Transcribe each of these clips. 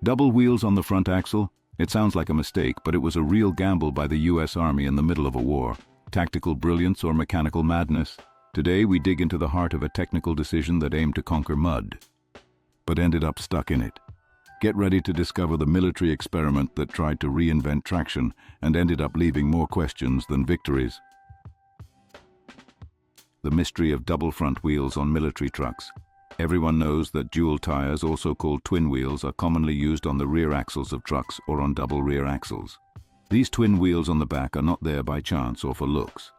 Double wheels on the front axle? It sounds like a mistake, but it was a real gamble by the US Army in the middle of a war. Tactical brilliance or mechanical madness? Today we dig into the heart of a technical decision that aimed to conquer mud, but ended up stuck in it. Get ready to discover the military experiment that tried to reinvent traction and ended up leaving more questions than victories. The mystery of double front wheels on military trucks. Everyone knows that dual tires, also called twin wheels, are commonly used on the rear axles of trucks or on double rear axles. These twin wheels on the back are not there by chance or for looks.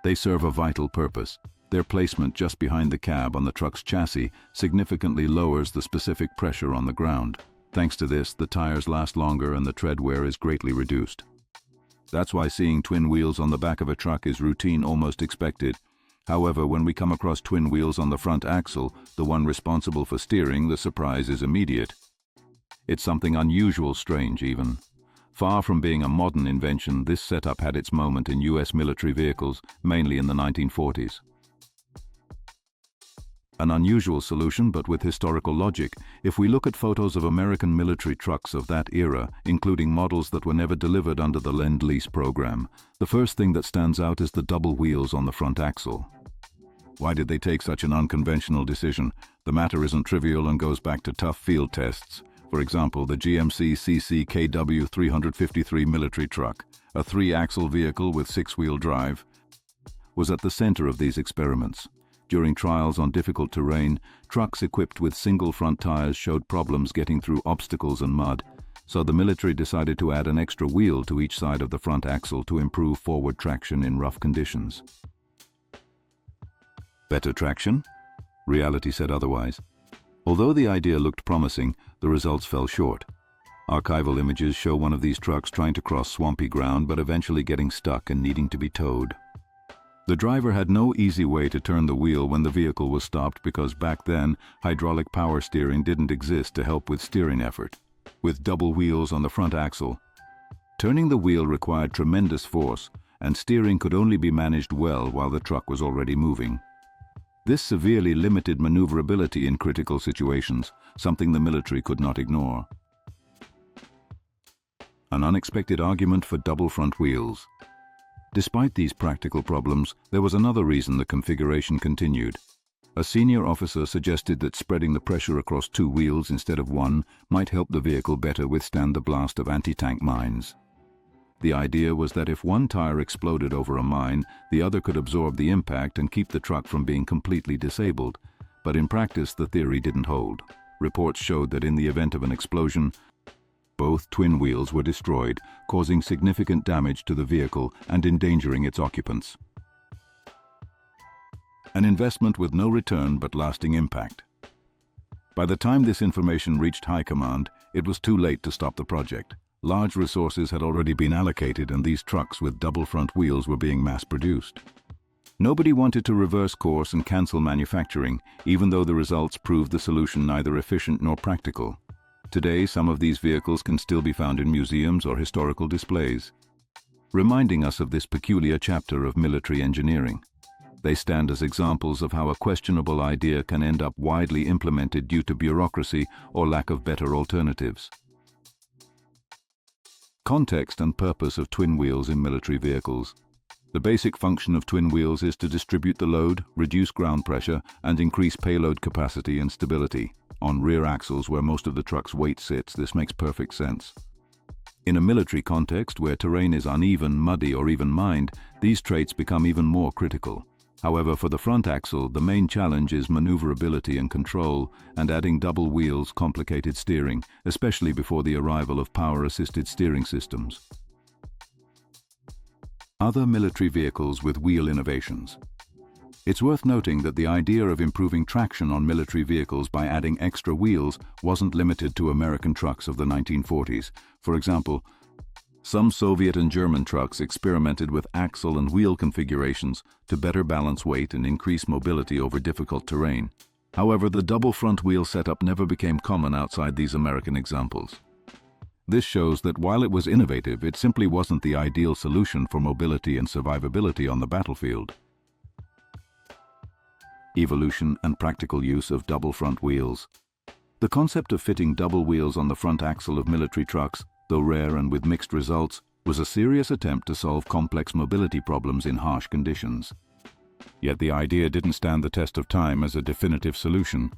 They serve a vital purpose. Their placement just behind the cab on the truck's chassis significantly lowers the specific pressure on the ground. Thanks to this, the tires last longer and the tread wear is greatly reduced. That's why seeing twin wheels on the back of a truck is routine, almost expected. However, when we come across twin wheels on the front axle, the one responsible for steering, the surprise is immediate. It's something unusual, strange even. Far from being a modern invention, this setup had its moment in US military vehicles, mainly in the 1940s. An unusual solution, but with historical logic. If we look at photos of American military trucks of that era, including models that were never delivered under the Lend-Lease program, the first thing that stands out is the double wheels on the front axle. Why did they take such an unconventional decision? The matter isn't trivial and goes back to tough field tests. For example, the GMC CCKW 353 military truck, a three-axle vehicle with six-wheel drive, was at the center of these experiments. During trials on difficult terrain, trucks equipped with single front tires showed problems getting through obstacles and mud, so the military decided to add an extra wheel to each side of the front axle to improve forward traction in rough conditions. Better traction? Reality said otherwise. Although the idea looked promising, the results fell short. Archival images show one of these trucks trying to cross swampy ground but eventually getting stuck and needing to be towed. The driver had no easy way to turn the wheel when the vehicle was stopped because back then, hydraulic power steering didn't exist to help with steering effort. With double wheels on the front axle, turning the wheel required tremendous force, and steering could only be managed well while the truck was already moving. This severely limited maneuverability in critical situations, something the military could not ignore. An unexpected argument for double front wheels. Despite these practical problems, there was another reason the configuration continued. A senior officer suggested that spreading the pressure across two wheels instead of one might help the vehicle better withstand the blast of anti-tank mines. The idea was that if one tire exploded over a mine, the other could absorb the impact and keep the truck from being completely disabled. But in practice, the theory didn't hold. Reports showed that in the event of an explosion, both twin wheels were destroyed, causing significant damage to the vehicle and endangering its occupants. An investment with no return but lasting impact. By the time this information reached high command, it was too late to stop the project. Large resources had already been allocated and these trucks with double front wheels were being mass-produced. Nobody wanted to reverse course and cancel manufacturing, even though the results proved the solution neither efficient nor practical. Today, some of these vehicles can still be found in museums or historical displays, reminding us of this peculiar chapter of military engineering. They stand as examples of how a questionable idea can end up widely implemented due to bureaucracy or lack of better alternatives. Context and purpose of twin wheels in military vehicles. The basic function of twin wheels is to distribute the load, reduce ground pressure, and increase payload capacity and stability. On rear axles, where most of the truck's weight sits, this makes perfect sense. In a military context where terrain is uneven, muddy, or even mined, these traits become even more critical. However, for the front axle, the main challenge is maneuverability and control, and adding double wheels complicated steering, especially before the arrival of power-assisted steering systems. Other military vehicles with wheel innovations. It's worth noting that the idea of improving traction on military vehicles by adding extra wheels wasn't limited to American trucks of the 1940s. For example, some Soviet and German trucks experimented with axle and wheel configurations to better balance weight and increase mobility over difficult terrain. However, the double front wheel setup never became common outside these American examples. This shows that while it was innovative, it simply wasn't the ideal solution for mobility and survivability on the battlefield. Evolution and practical use of double front wheels. The concept of fitting double wheels on the front axle of military trucks, though rare and with mixed results, was a serious attempt to solve complex mobility problems in harsh conditions. Yet the idea didn't stand the test of time as a definitive solution.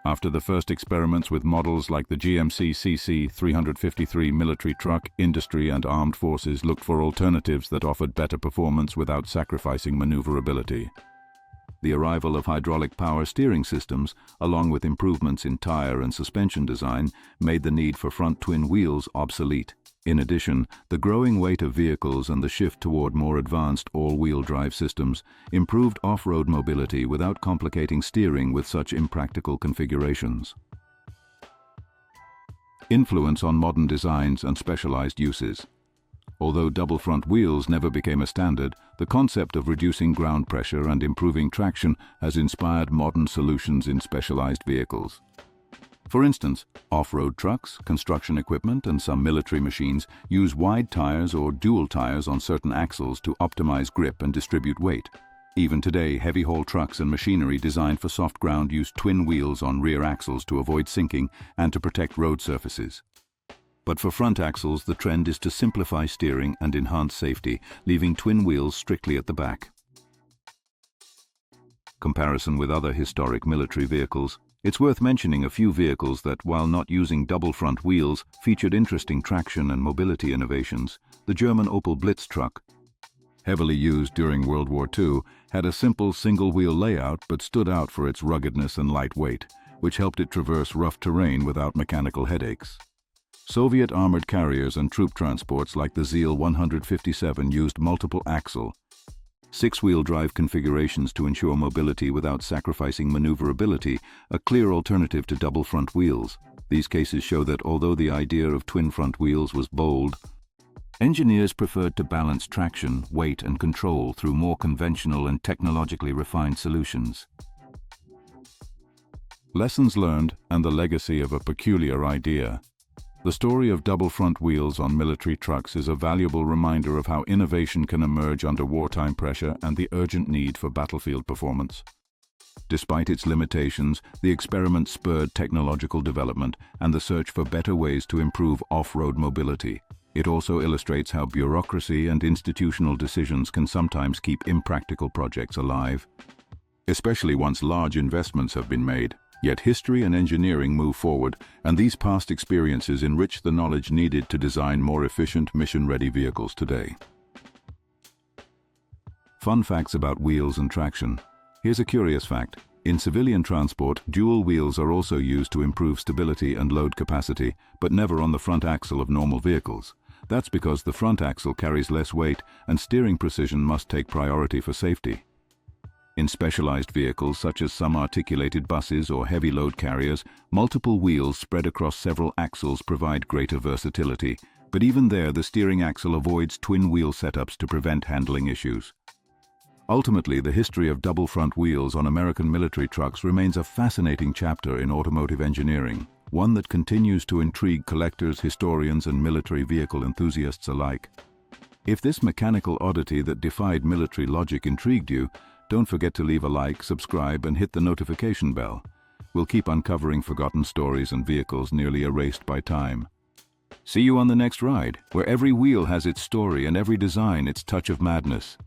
After the first experiments with models like the GMC CC353 military truck, industry and armed forces looked for alternatives that offered better performance without sacrificing maneuverability. The arrival of hydraulic power steering systems, along with improvements in tire and suspension design, made the need for front twin wheels obsolete. In addition, the growing weight of vehicles and the shift toward more advanced all-wheel drive systems improved off-road mobility without complicating steering with such impractical configurations. Influence on modern designs and specialized uses. Although double front wheels never became a standard, the concept of reducing ground pressure and improving traction has inspired modern solutions in specialized vehicles. For instance, off-road trucks, construction equipment, and some military machines use wide tires or dual tires on certain axles to optimize grip and distribute weight. Even today, heavy-haul trucks and machinery designed for soft ground use twin wheels on rear axles to avoid sinking and to protect road surfaces. But for front axles, the trend is to simplify steering and enhance safety, leaving twin wheels strictly at the back. Comparison with other historic military vehicles. It's worth mentioning a few vehicles that, while not using double front wheels, featured interesting traction and mobility innovations. The German Opel Blitz truck, heavily used during World War II, had a simple single-wheel layout but stood out for its ruggedness and light weight, which helped it traverse rough terrain without mechanical headaches. Soviet armored carriers and troop transports like the ZIL 157 used multiple axle, six-wheel drive configurations to ensure mobility without sacrificing maneuverability, a clear alternative to double front wheels. These cases show that although the idea of twin front wheels was bold, engineers preferred to balance traction, weight, and control through more conventional and technologically refined solutions. Lessons learned and the legacy of a peculiar idea. The story of double front wheels on military trucks is a valuable reminder of how innovation can emerge under wartime pressure and the urgent need for battlefield performance. Despite its limitations, the experiment spurred technological development and the search for better ways to improve off-road mobility. It also illustrates how bureaucracy and institutional decisions can sometimes keep impractical projects alive, especially once large investments have been made. Yet history and engineering move forward, and these past experiences enrich the knowledge needed to design more efficient, mission-ready vehicles today. Fun facts about wheels and traction. Here's a curious fact. In civilian transport, dual wheels are also used to improve stability and load capacity, but never on the front axle of normal vehicles. That's because the front axle carries less weight, and steering precision must take priority for safety. In specialized vehicles such as some articulated buses or heavy load carriers, multiple wheels spread across several axles provide greater versatility, but even there the steering axle avoids twin wheel setups to prevent handling issues. Ultimately, the history of double front wheels on American military trucks remains a fascinating chapter in automotive engineering, one that continues to intrigue collectors, historians, and military vehicle enthusiasts alike. If this mechanical oddity that defied military logic intrigued you, don't forget to leave a like, subscribe, and hit the notification bell. We'll keep uncovering forgotten stories and vehicles nearly erased by time. See you on the next ride, where every wheel has its story and every design its touch of madness.